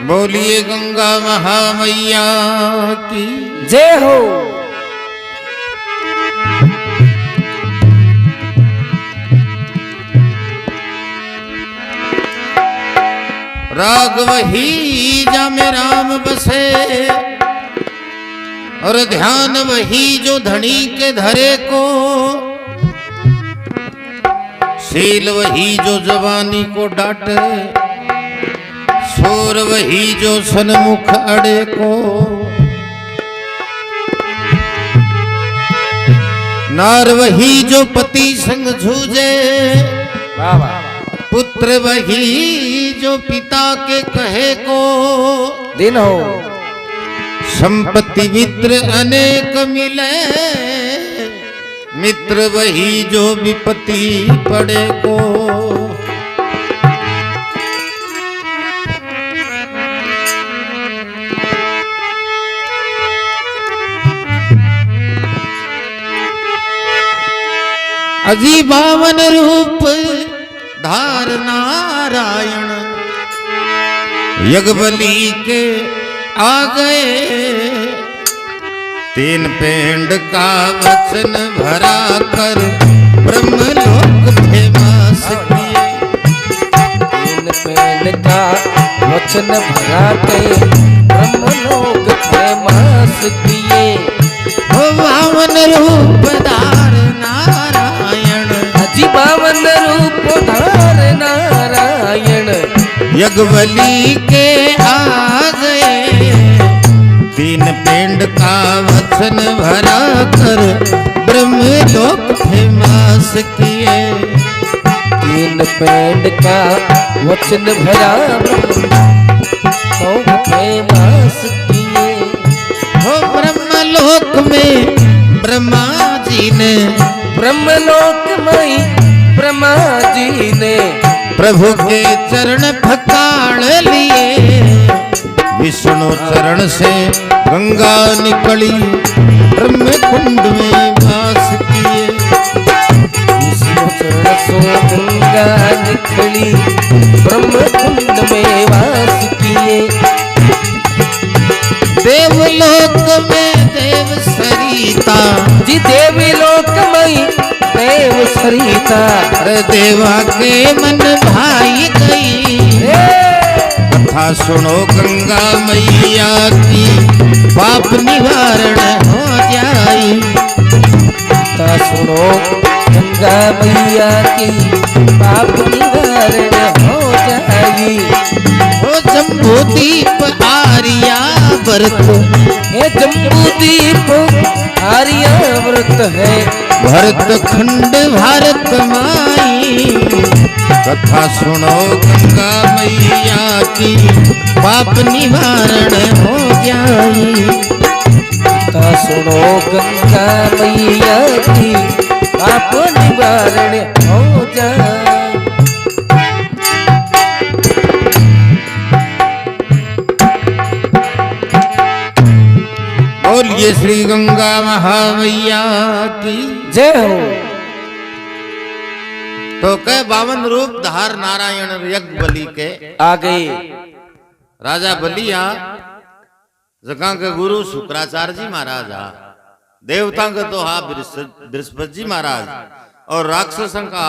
बोलिए गंगा महामैया की जय हो। राग वही जा में राम बसे और ध्यान वही जो धनी के धरे को, शील वही जो जवानी को डांटे, शोर वही जो सन्मुख अड़े को, नार वही जो पति संग जूझे, पुत्र वही जो पिता के कहे को, दिन हो संपत्ति मित्र अनेक मिले, मित्र वही जो विपत्ति पड़े को। अजी बावन रूप धार नारायण, यज्ञबलि के आ गए, तीन पेंड का वचन भरा कर ब्रह्मलोक फेमस किए। तीन पेंड का वचन भरा के ब्रह्मलोक फेमस किए। ओ बावन रूप धार नारायण, अजी बावन रूप धार नारायण, यज्ञबलि के आ गए, तीन पेंड का वचन भरा कर ब्रह्मलोक फेमस किए। तीन पेंड का वचन भरा ब्रह्मलोक फेमस किए। हो ब्रह्मलोक में ब्रह्मा जी ने, ब्रह्मलोक में ब्रह्मा जी ने प्रभु के चरण पखाड़ लिए, विष्णु चरण से गंगा निकली, ब्रह्म कुंड में वास किए। विष्णु चरण से गंगा निकली, ब्रह्म कुंड में वास किए। देवलोक में देव सरिता जी देवलोक में देव सरिता, अरे देवा के मन भाई गई, कथा सुनो गंगा मैया की, पाप निवारण हो जाई। कथा सुनो गंगा मैया की, पाप निवारण हो जाई। हो जम्बू दीप आर्या व्रत, हे जम्बू दीप आर्या व्रत है, भरत खंड भारत माई, कथा सुनो गंगा मैया की, पाप निवारण हो जाई। कथा सुनो गंगा मैया की, पाप निवारण हो जाए। बोलिए श्री गंगा महामैया की जय हो। तो कह बावन रूप धार नारायण यज्ञबलि के आ गए राजा बलिया, जगह के गुरु शुक्राचार्य जी महाराज हा, देवता के तो हा बृहस्पति जी महाराज, और राक्षसों का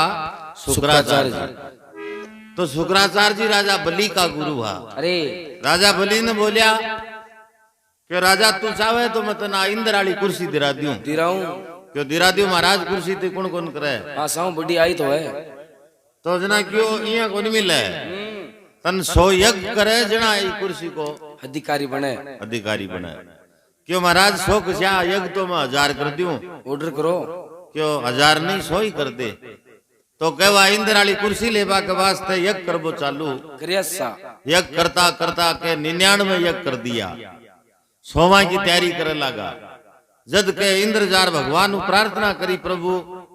शुक्राचार्य जी। तो शुक्राचार्य जी राजा बलि का गुरु हा। अरे राजा बलि ने बोलिया कि राजा तू चाहे तो मैं तना इंद्राली कुर्सी दिरा दूं, दिराऊं क्यों दिरा दूं महाराज कुर्सी ते कौन कौन करे, आसाऊं बड़ी आई तो है, तो जना क्यों इया कौन मिले, तन 100 यज्ञ करे जना ई कुर्सी को अधिकारी बने, अधिकारी बने। क्यों महाराज 100 क्या यज्ञ तो मैं 1000 कर दूं, ऑर्डर करो, क्यों 1000 नहीं 100 ही कर दे। तो कहवा इंद्राली कुर्सी लेवा के वास्ते यज्ञ करबो चालू, यज्ञ करता करता के 99 यज्ञ कर दिया, 100वां की तैयारी करे लगा। जद के इंद्रजार भगवान प्रार्थना करी, प्रभु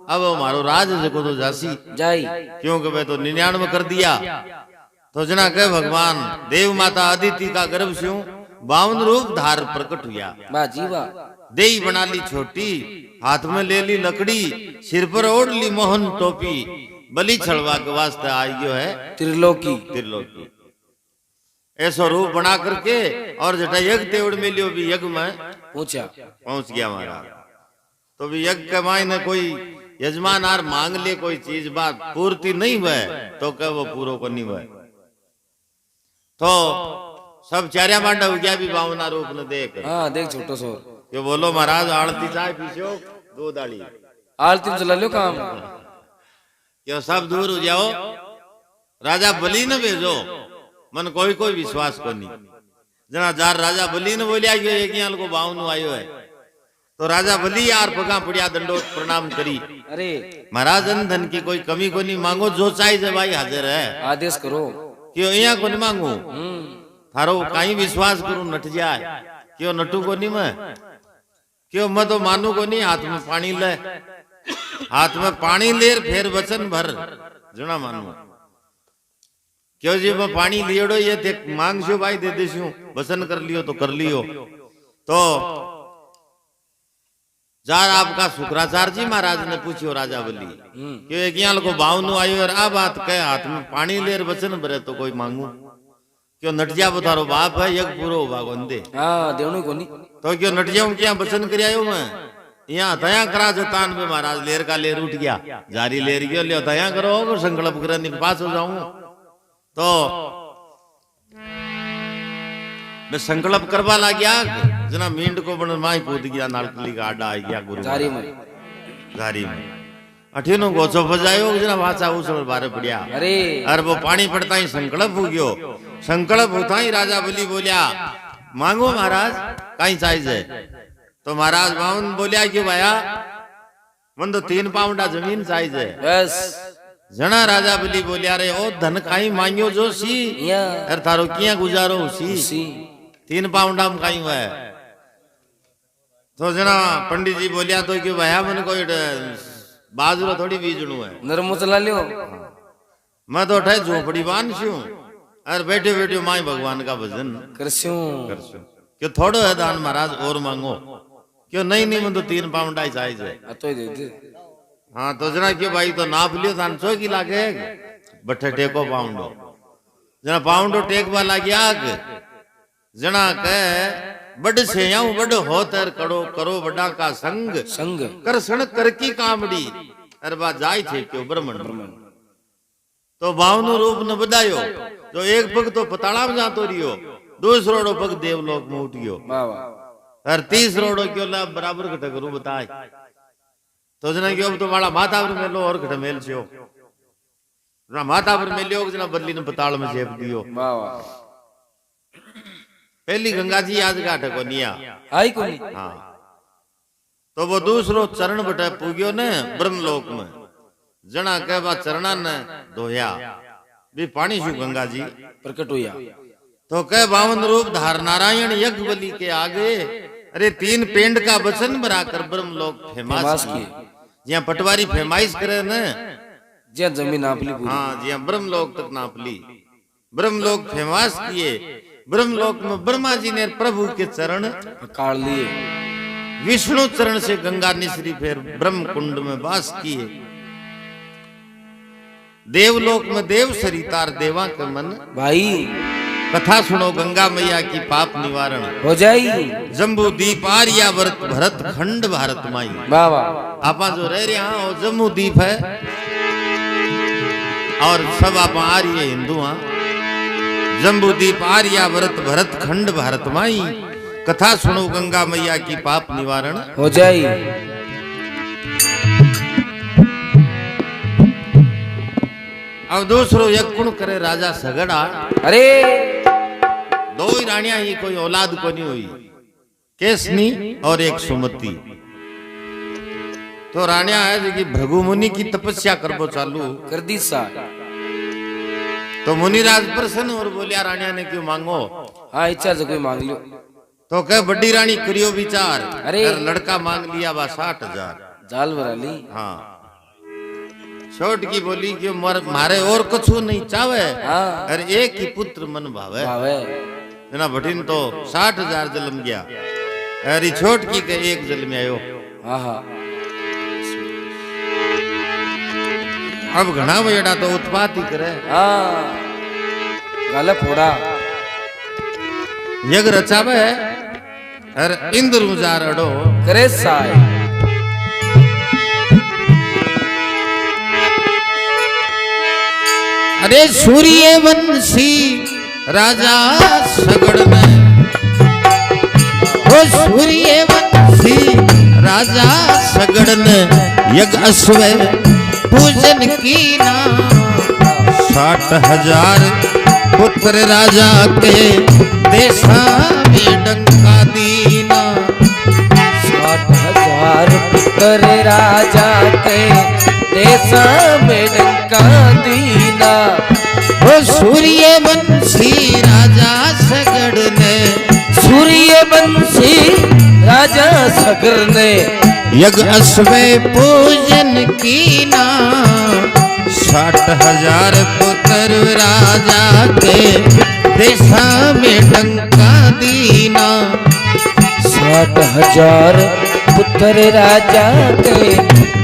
अब मारो राज जको तो जासी जाई, क्योंकि मैं तो 99 कर दिया। तो जना कह भगवान देव माता अदिति का गर्भ से 52 रूप धार प्रकट हुआ, वाह जी वाह, देई बना ली छोटी, हाथ में ले ली लकड़ी, सिर पर ओढ़ ली मोहन टोपी, बलि छड़वा के वास्ते आई गयो है त्रिलोकी। त्रिलोकी। ऐसा रूप बना करके और जटा यज्ञ तेवड़ में लियो भी यज्ञ में पूछा पहुंच गया महाराज। तो भी यज्ञ के मायने कोई यजमान आर मांग ले कोई चीज बात पूर्ति नहीं हुए तो कह वो पूरो को नहीं हुए। तो सब चारिया मांडा हो गया भी भावना रूप ने देख। हाँ देख छोटो सो ये बोलो महाराज आरती चाय पीछो दूध आली आरती में चला लो काम क्यों सब दूर हो जाओ। राजा बलि न भेजो मन कोई कोई विश्वास को नहीं। जना जार राजा बलि ने बोलिया एक को भावनु आयो है तो राजा बलि यार पगा पड़िया दंडोत प्रणाम करी। अरे महाराज धन की कोई कमी को नहीं मांगो जो चाहिए भाई हाजिर है। आदेश करो क्यों यहाँ को नहीं मांगू थारो कहीं विश्वास करूं नट जाए क्यों नटू को नहीं मैं क्यों मैं तो मानू को नहीं। हाथ में पानी ले हाथ में पानी ले फिर वचन भर जना मानू क्यों जी मैं पानी लियोड़ो ये देख मांग छो भाई दे देशू वचन कर लियो तो कर लियो। तो जार आपका शुक्राचार्य जी महाराज ने पूछियो राजा बलि क्यों एक यहाँ को भावनु आयो और आ बात कहे हाथ में पानी ले वचन भरे तो कोई मांगू क्यों नटिया बतारो बाप है यज्ञ पूरो भागोंदे हाँ देवनु को नहीं तो क्यों नटिया क्या वचन कर आयो मैं यहाँ दया करा जतान में महाराज लेर का लेर उठ गया जारी लेर गयो लियो दया करो संकल्प करने के पास हो जाऊं। तो मैं संकल्प करवा ला गया जना मींड को बन माई कूद गया नालकली का आडा आ गया गुरु गारी में अठीनो गोचो फजायो जना वाचा उस बारे पड़िया। अरे अरे वो पानी पड़ता ही संकल्प हो गयो। संकल्प होता ही राजा बलि बोलिया मांगो महाराज कहीं चाहिए। तो महाराज बावन बोलिया क्यों भाया मन तो 3 पाउंडा जमीन चाहिए बस। जना राजा बलि बोलिया रे ओ धन काई मांगियो जो सी अरे थारो किया गुजारो सी 3 पाउंडा में काई हुआ है। तो जना पंडित जी बोलिया तो क्यों भाया मन कोई बाजरो थोड़ी बीजणू है नरमो चला लियो मैं तो उठे झोपड़ी बांध छू अरे बैठे बैठे माई भगवान का भजन करस्यूं क्यों थोड़ो है दान महाराज और मांगो क्यों नहीं नहीं मैं तो 3 पाउंडा ही चाहिए तो ही दे दे। हाँ तो जना क्यों भाई तो नाप लियो थान सो की लागे बट्ठे टेको पाउंडो जना पाउंडो टेकवा लागी आग जना कह बड़ से याऊ बड़ होतर करो करो बड़ा का संग संग कर सण कर की कामड़ी अरे बा जाय छे क्यों ब्रह्मण तो भावनु रूप न बदायो जो एक पग तो पताड़ा में जातो रियो दूसरोड़ो पग देवलोक में उठियो और तीसरोड़ो क्यों ला बराबर घट करू बताए। तो जना क्यों तो वाला माता पर मेलो और घट मेल छो जना माता पर मेलियो जना बदली ने पताड़ में झेप दियो। पहली गंगा जी आज घाट को निया आई को नहीं। हाँ तो वो दूसरो चरण बटे पूग्यो ने ब्रह्मलोक में जना के बा चरणा ने धोया भी पानी शु गंगा जी प्रकट हुआ। तो कह 52 रूप धार नारायण यज्ञ बलि के आगे अरे 3 पेंड का वचन बनाकर ब्रह्मलोक फेमस किए जहाँ पटवारी फेमाइश करे न जहाँ जमीन नापली हाँ जहाँ ब्रह्मलोक तक नापली ब्रह्मलोक फेमस किए। ब्रह्मलोक में ब्रह्मा जी ने प्रभु के चरण काट लिए विष्णु चरण से गंगा निश्री फिर ब्रह्म कुंड में वास किए। देवलोक में देव सरितार देवा के मन भाई कथा सुनो गंगा मैया की पाप निवारण हो जाई। जम्बू दीप आर्या भरत खंड भारत माई बाबा आपा जो रह रहे हैं वो जम्बू दीप है और सब आप आर्य हिंदू हाँ जम्बू दीप आर्या भरत खंड भारत माई कथा सुनो गंगा मैया की पाप निवारण हो जाई। अब दूसरो यज्ञ कुण करे राजा सगड़ा अरे 2 ही रानियां ही कोई औलाद को नहीं हुई केसनी और एक सुमति। तो रानियां है जो कि भृगु मुनि की तपस्या करबो चालू कर दी सा। तो मुनिराज प्रसन्न और बोलिया रानिया ने क्यों मांगो। हाँ इच्छा से कोई मांग लियो। तो कह बड़ी रानी करियो विचार अरे लड़का मांग लिया बा 60,000 जाल भरा ली। हाँ छोट की बोली कि मारे और कुछ नहीं चावे हाँ अरे एक ही पुत्र मन भावे भावे ना भटिन तो 60,000 जन्म गया अरे छोट की के एक जन्म आयो। हाँ हाँ अब घना बेड़ा तो उत्पात ही करे। हाँ गाले फोड़ा यज्ञ रचावे और इंद्र उजारड़ो करे साय अरे सूर्यवंशी राजा सगड़ में ओ सूर्यवंशी राजा सगड़ ने यज्ञ अश्व पूजन की ना 60,000 पुत्र राजा के देशा में डंका दीना 60,000 पुत्र राजा के देशा में डंका दीना ओ सूर्यवंशी राजा सगड़ ने सूर्यवंशी राजा सगर ने यज्ञ अश्व पूजन की ना 60,000 पुत्र राजा के देशा में डंका दीना 60,000 पुत्र राजा के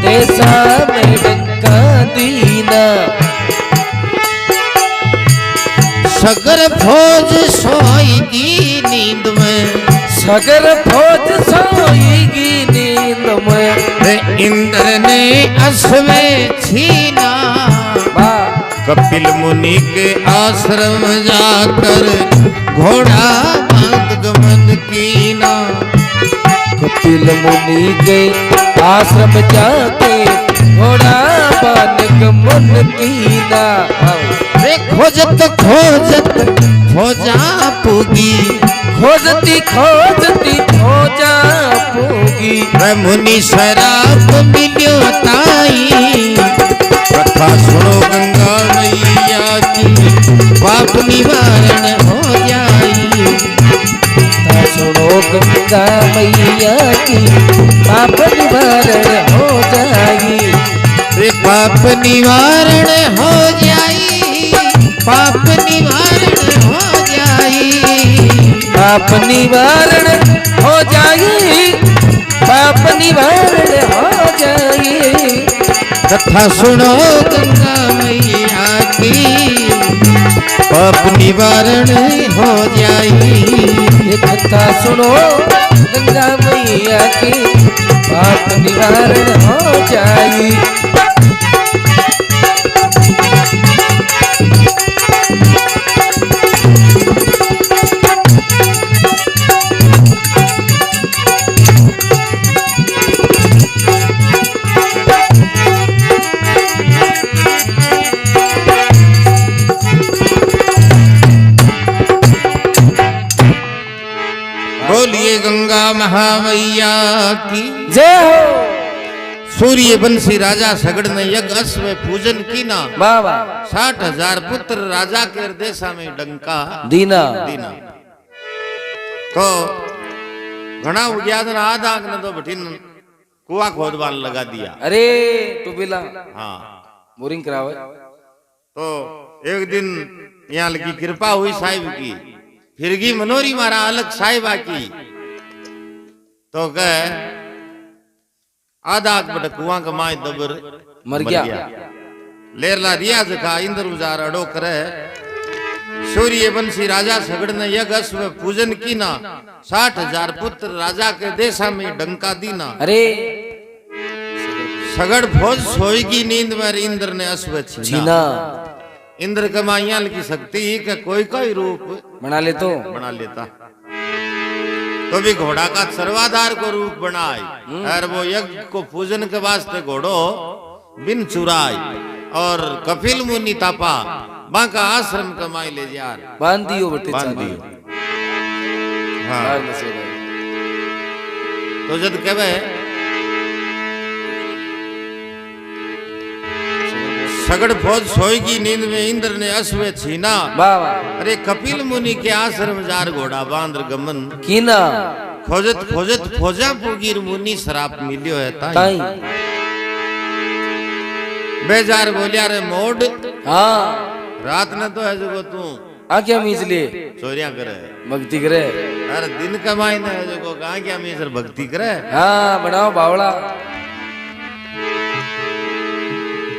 देशा में डंका दीना सगर फौज सोएगी नींद में सगर फौज सोएगी नींद में रे इंद्र ने अश्व छीना कपिल मुनि के आश्रम जाकर घोड़ा बांध गमन कीना कपिल मुनि के आश्रम जाके घोड़ा बांध गमन कीना रे खोजत खोजत खोजा पूगी खोजती खोजती खोजा पूगी रे मुनि शराब मिल्यो ताई कथा सुनो गंगा मैया की पाप निवारण हो जाई कथा सुनो गंगा मैया की पाप निवारण हो जाई रे पाप निवारण हो जाई पाप निवारण हो जाई पाप निवारण हो जाई पाप निवारण हो जाई कथा सुनो गंगा मैया की पाप निवारण हो जाई कथा सुनो गंगा मैया की पाप निवारण हो जाई बोलिए गंगा महामैया की जय हो सूर्यवंशी राजा सगड़ ने यज्ञ अश्व पूजन की ना बाबा 60,000 पुत्र राजा के देशा में डंका दीना दीना तो घना उग्या था आधा ने तो बठिन कुआ खोदवान लगा दिया अरे टुबिला हाँ बोरिंग करावे तो एक दिन यहाँ की कृपा हुई साहिब की फिरगी मनोरी मारा अलग साहिबा की तो कह आधा बट कुआं का माय दबर मर गया लेरला रियाज का इंद्र उजार अडो करे सूर्यवंशी राजा सगड़ ने यज्ञ अश्व पूजन की ना 60,000 पुत्र राजा के देशा में डंका दीना अरे सगड़ फौज सोएगी नींद में इंद्र ने अश्व छीना इंद्र कमाइया की शक्ति का कोई रूप बना ले तो बना लेता तो भी घोड़ा का सर्वाधार को रूप बनाए और वो यज्ञ को पूजन के वास्ते घोड़ो बिन चुराई और कपिल मुनि तापा बांका आश्रम कमाई ले जा बांध दियो बेटे बांध दियो हाँ तो जब कहे सगड़ फौज सोएगी नींद में इंद्र ने अश्व छीना बाबा अरे कपिल मुनि के आश्रम जार घोड़ा बांध गमन कीना खोजत खोजत फौजा पुगीर मुनि शराब मिलियो है ताई बेजार बोलिया रे मोड हाँ रात ने तो है जो तू आ क्या मीज ले चोरिया करे भक्ति करे अरे दिन कमाई ना है जो कहा क्या मीजर भक्ति करे हाँ बनाओ बावड़ा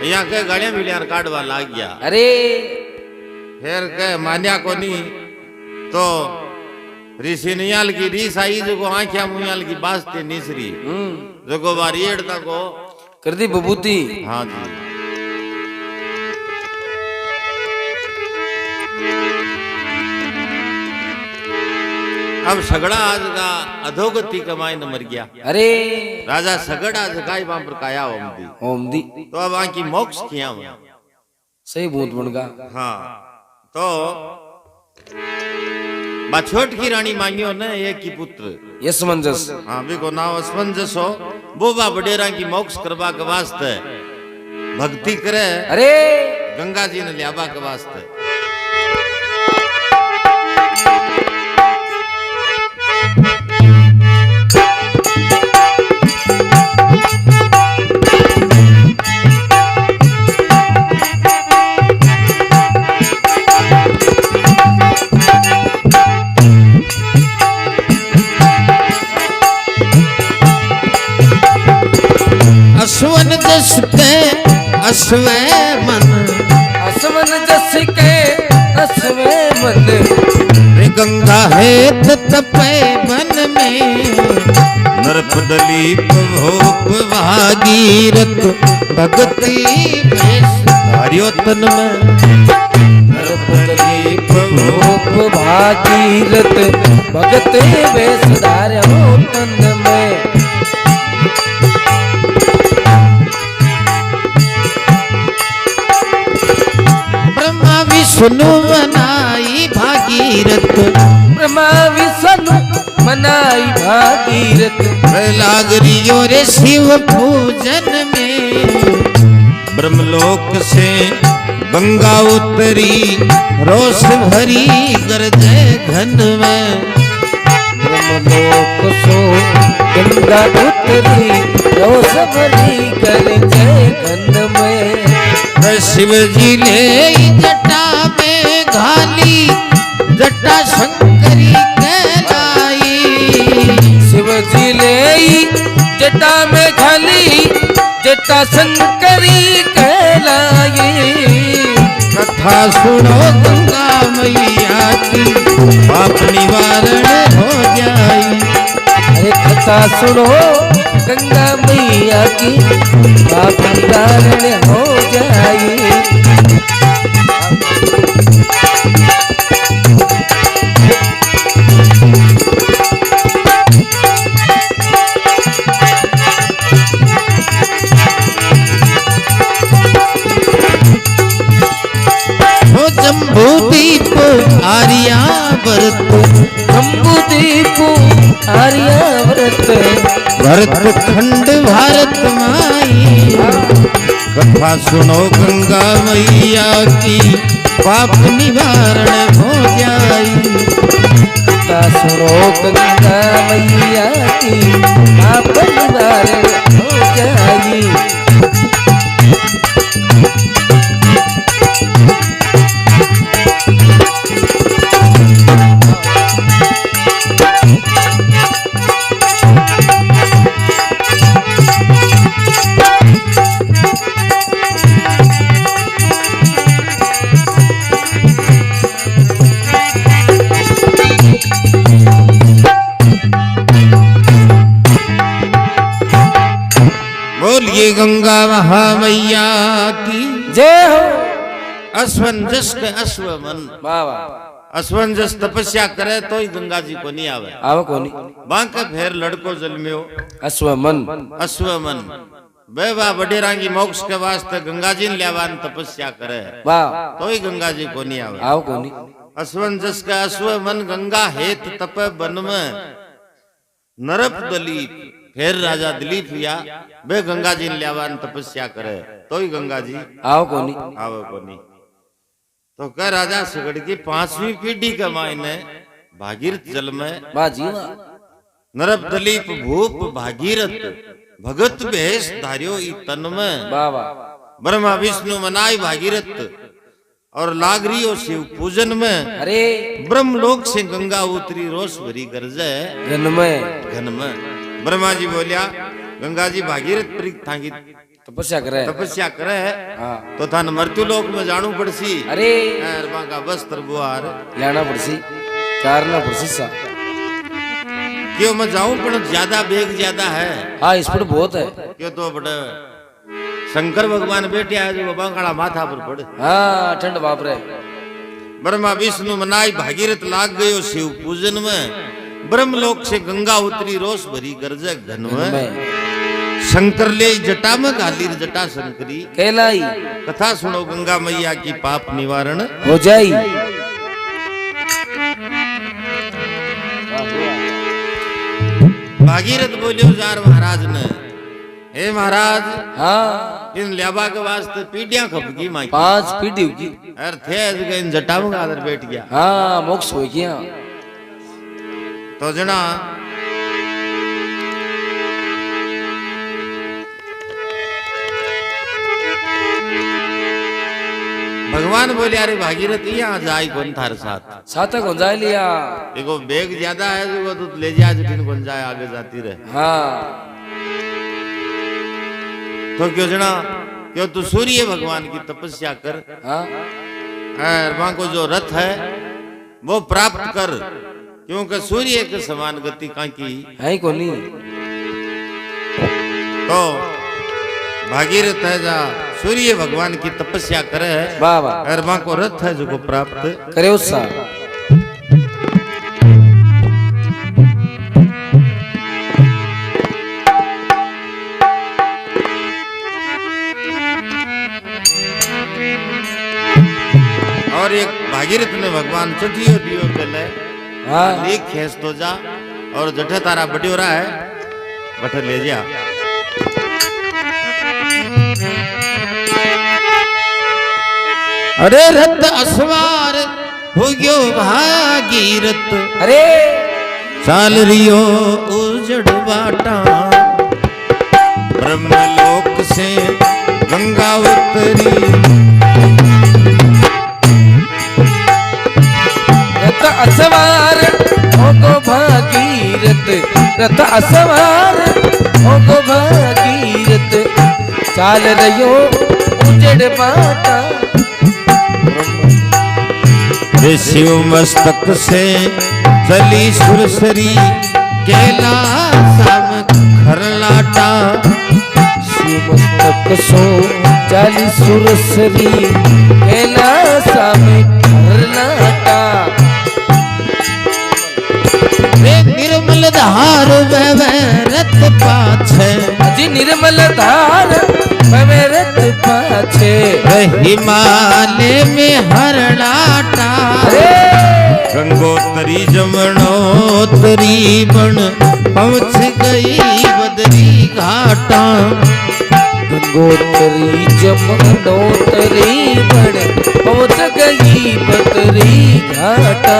यहाँ के गाड़ियां मिलियार काटवा लाग गया अरे फिर के मान्या को नहीं तो ऋषि नियाल की रीस आई जो आंखिया मुयाल की बास्ते निसरी जो बारी एड़ता को कर दी बबूती। हाँ जी। अब सगड़ा आज का अधोगति कमाई न मर गया। अरे राजा सगड़ा जगाई वहां पर काया ओम दी तो अब वहां की मोक्ष किया हुआ सही भूत बन गा। हाँ तो छोट की रानी मांगियो ने एक की पुत्र यसमंजस। हाँ भी को नाम असमंजस हो बोबा बडेरा की मोक्ष करवा के वास्ते भक्ति करे। अरे गंगा जी ने लियाबा के वास्ते असवन जस के असवे मन असवन जस के असवे मन रे गंगा है तपे वन में नरप दलीप भोप भागीरथ भगति भेष धारियो तन में नरप दलीप भोप भागीरथ भगति भेष धारियो तन में। विष्णु मनाई भागीरथ ब्रह्मा विष्णु मनाई भागीरथ लाग रियो रे शिव पूजन में ब्रह्मलोक से गंगा उतरी रोष भरी गरजे घन में ब्रह्मलोक सो गंगा उतरी रोष भरी गरजे घन में। शिव जी ले जटा में घाली जटा शंकरी कहलाई। शिव जी ले जटा में घाली जटा शंकरी कहलाई। कथा सुनो गंगा मैया की पाप निवारण हो जाई। अरे कथा सुनो गंगा मैया की पाप निवारण हो जाई। जम्बूदीप आर्यावर्त जम्बूदीप आर्यावर्त भरत खंड भारत माई। कथा सुनो गंगा मैया की पाप निवारण हो जाई। कथा सुनो गंगा मैया की पाप निवारण हो जाई। बोलिए गंगा महामैया की जय हो। असमंजस के अश्वमन बाबा असमंजस तपस्या करे तो ही गंगा जी को नहीं आवे। आव कोनी बांके फेर लड़को जन्म्यो अश्वमन अश्वमन बेवा बडेरा की मोक्ष के वास्ते गंगा जी ने लेवान तपस्या करे वाह तो ही गंगा जी को नहीं आवे। आव कोनी असमंजस का अश्वमन गंगा हेत तप वन में नरप दलीप फिर राजा दिलीप या बे गंगा जी ने लेवान तपस्या करे तो ही गंगा जी आव कोनी आवे को नहीं। तो कह राजा सगड़ की 5वीं पीढ़ी के मायने भागीरथ जल में बाजी नरप दलीप भूप भागीरथ भगत भेष धारियो ई तन में बाबा ब्रह्मा विष्णु मनाई भागीरथ और लागरियो शिव पूजन में। अरे ब्रह्मलोक से गंगा उतरी रोष भरी गरजे घन में। ब्रह्मा जी बोलिया गंगा जी भागीरथ प्रीत थांगी तपस्या करे हाँ। तो थान मृत्यु लोक में जाणू पड़सी। अरे का वस्त्र बुआर लाना पड़सी चारना पड़सी सा क्यों मैं जाऊं पर ज्यादा वेग ज्यादा है हाँ स्पीड बहुत है क्यों तो बड़े शंकर भगवान बैठे आए जो बांकाड़ा माथा पर पड़े हाँ ठंड बाप रे ब्रह्मा विष्णु मनाई भागीरथ लाग गयो शिव पूजन में ब्रह्मलोक से गंगा उतरी रोष भरी गर्जे घन में शंकर ले जटा में गालीर जटा शंकरी कहलाई कथा सुनो गंगा मैया की पाप निवारण हो जाई भागीरथ बोलियो जार महाराज ने हे महाराज हाँ इन लेबा के वास्ते पीढ़ियां खपगी माई 5 पीढ़ी होगी अरे थे इन जटा में गादर बैठ गया हाँ मोक्ष हो गया तो जना भगवान बोले अरे भागीरथ यहाँ जाई कौन थार साथ कौन जाए लिया देखो बेग ज्यादा है जो तो ले जा जटिन कौन जाए आगे जाती रहे हाँ तो क्यों जना क्यों तू सूर्य भगवान की तपस्या कर हाँ वहां को जो रथ है वो प्राप्त कर क्योंकि सूर्य के समान गति का की है को नहीं तो भागीरथ है जा सूर्य भगवान की तपस्या करे है वाह वाह और वहां को रथ है जो को प्राप्त करे उत्साह और एक भागीरथ ने भगवान चिट्ठियों दियो पहले हाँ लिख खेस तो जा और जठे तारा बटियोरा है बठे ले जा अरे रथ असवार हो गयो भागीरथ अरे चाल रियो उजड़ बाटा ब्रह्मलोक से गंगा उतरी रथ असवार होगो भागीरथ रथ असवार होगो भागीरथ चाल रयो उजड़ बाटा शिव मस्तक से चली सुरसरी कैलासा में खरलाटा शिव मस्तक सो चाली सुरसरी कैलासा में खरलाटा रे निर्मल धार बहवे रथ पाछे जी निर्मल धार बहवे रथ पाछे हिमालय में हरलाटा गंगोत्री जमनोत्री बन पहुँच गई बदरी घाटा गंगोत्री जमनोत्री बन पहुँच गई बदरी घाटा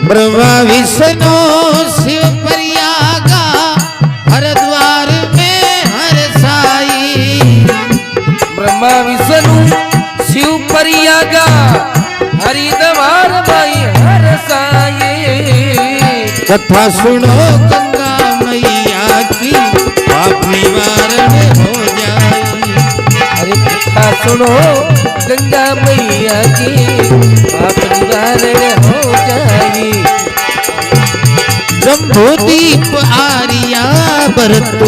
ब्रह्मा विष्णु शिव प्रयागा हरिद्वार में हर साई ब्रह्मा विष्णु शिव प्रयागा हरिद्वार में हर साई कथा सुनो गंगा मैया की पाप निवारण हो जाए अरे कथा सुनो गंगा मैया की पाप निवारण हो जाए जम्बूदीप आर्या भरत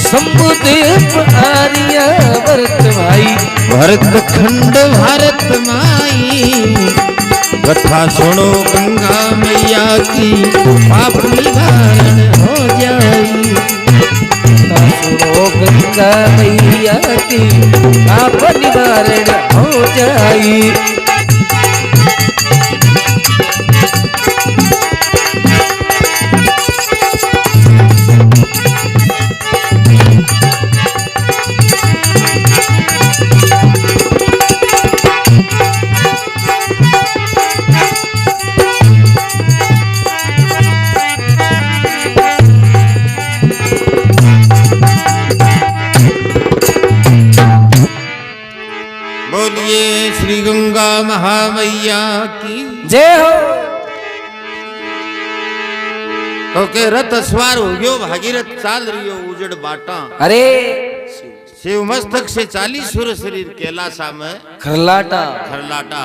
शंभुदेव आर्या भरत भाई भरत खंड भारत माई कथा सुनो गंगा मैया की पाप निवारण हो जाए कथा सुनो गंगा मैया की पाप निवारण हो जाए बोलिए श्री गंगा महामैया की जय हो तो के रथ सवार हो गयो भागीरथ चाल रियो उजड़ बाटा अरे शिव मस्तक से 40 सूर्य शरीर कैलासा में खरलाटा खरलाटा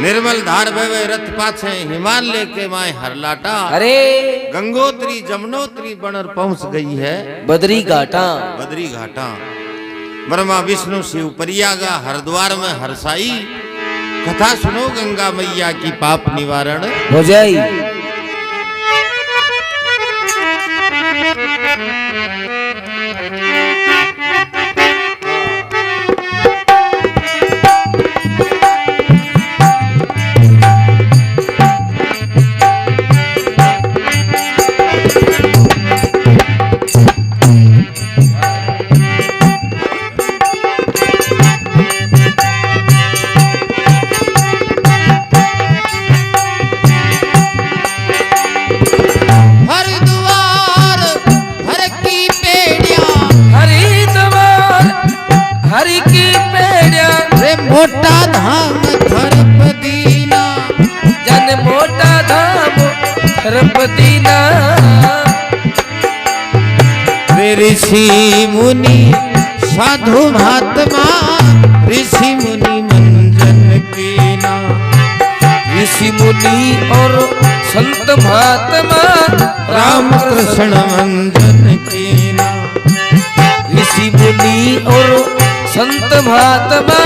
निर्मल धार बहे रथ पाछे हिमालय के माए हरलाटा। अरे गंगोत्री जमुनोत्री बनर पहुंच गई है बद्री घाटा। बद्री घाटा। ब्रह्मा विष्णु शिव परियागा हरिद्वार में हरसाई। कथा सुनो गंगा मैया की पाप निवारण हो जाई। हरि की पेड़िया रे मोटा धाम थरपदीना जन मोटा धाम थरपदीना। रे ऋषि मुनि साधु महात्मा ऋषि मुनि मंजन कीना। ऋषि मुनि और संत महात्मा राम कृष्ण मंजन कीना। ऋषि मुनि और संत महात्मा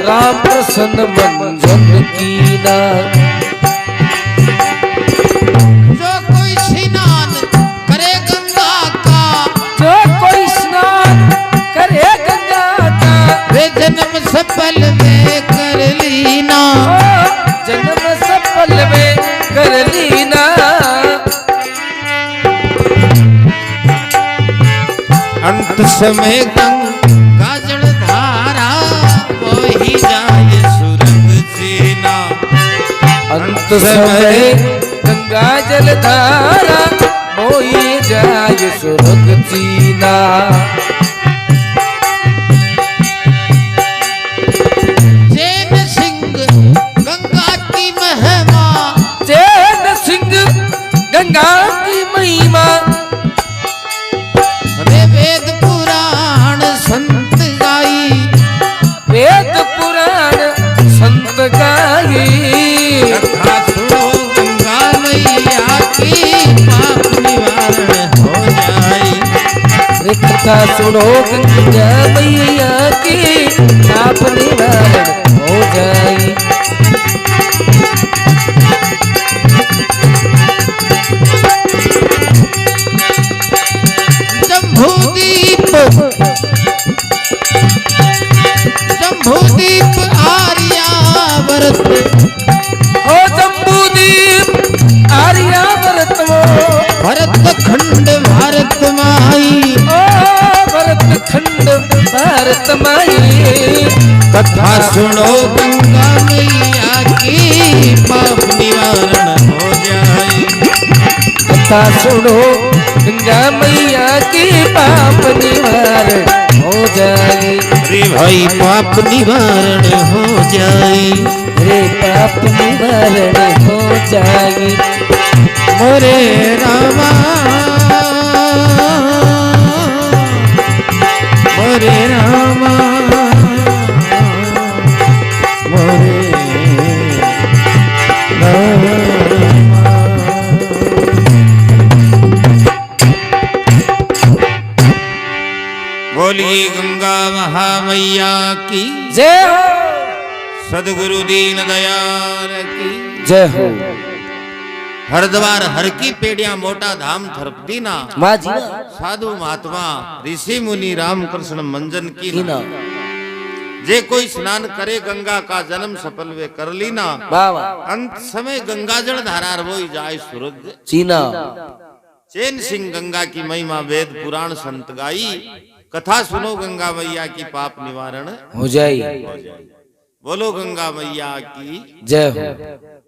राम प्रसन्न मंजन कीना। जो कोई स्नान करे गंगा का, जो कोई स्नान करे गंगा का, वे जन्म सफल में कर लीना। जन्म सफल में कर लीना। अंत समय गंगा जल धारा वही जाए सुरग सेना। अंत समय गंगा जल धारा मोई जाय सुरग चीना। जैन सिंह गंगा की महिमा, जैन सिंह गंगा की महिमा। रे वेद पुराण संत गाई, वेद पुराण संत गाई। कथा सुनो गंगा मैया की पाप निवारण हो जाई। रे कथा सुनो गंगा मैया की पाप निवारण हो जाई। जम्बूदीप जम्बूदीप आर्यावर्त, ओ जम्बूदीप आर्यावर्त वो, भरत खंड भारत माई। ओ भरत खंड भारत माई। कथा सुनो गंगा मैया की पाप निवारण हो जाए। कथा सुनो गंगा मैया की पाप निवारण हो जाए। रे भाई पाप निवारण हो जाए। रे पाप निवारण हो जाए। मोरे रामा मोरे रामा मोरे रामा। बोलिए गंगा महामैया की जय हो। सदगुरु दीन दयाल की जय हो। हरिद्वार हर की पेड़िया मोटा धाम थरपदीना। माँ जी साधु महात्मा ऋषि मुनि राम कृष्ण मंजन की कीना। जे कोई स्नान करे गंगा का जन्म सफल वे कर लीना। बाबा अंत समय गंगा जल धारा रोई जाए सुरग चीना। चैन सिंह गंगा की महिमा वेद पुराण संत गाई। कथा सुनो गंगा मैया की पाप निवारण हो जाए। बोलो गंगा मैया की जय हो।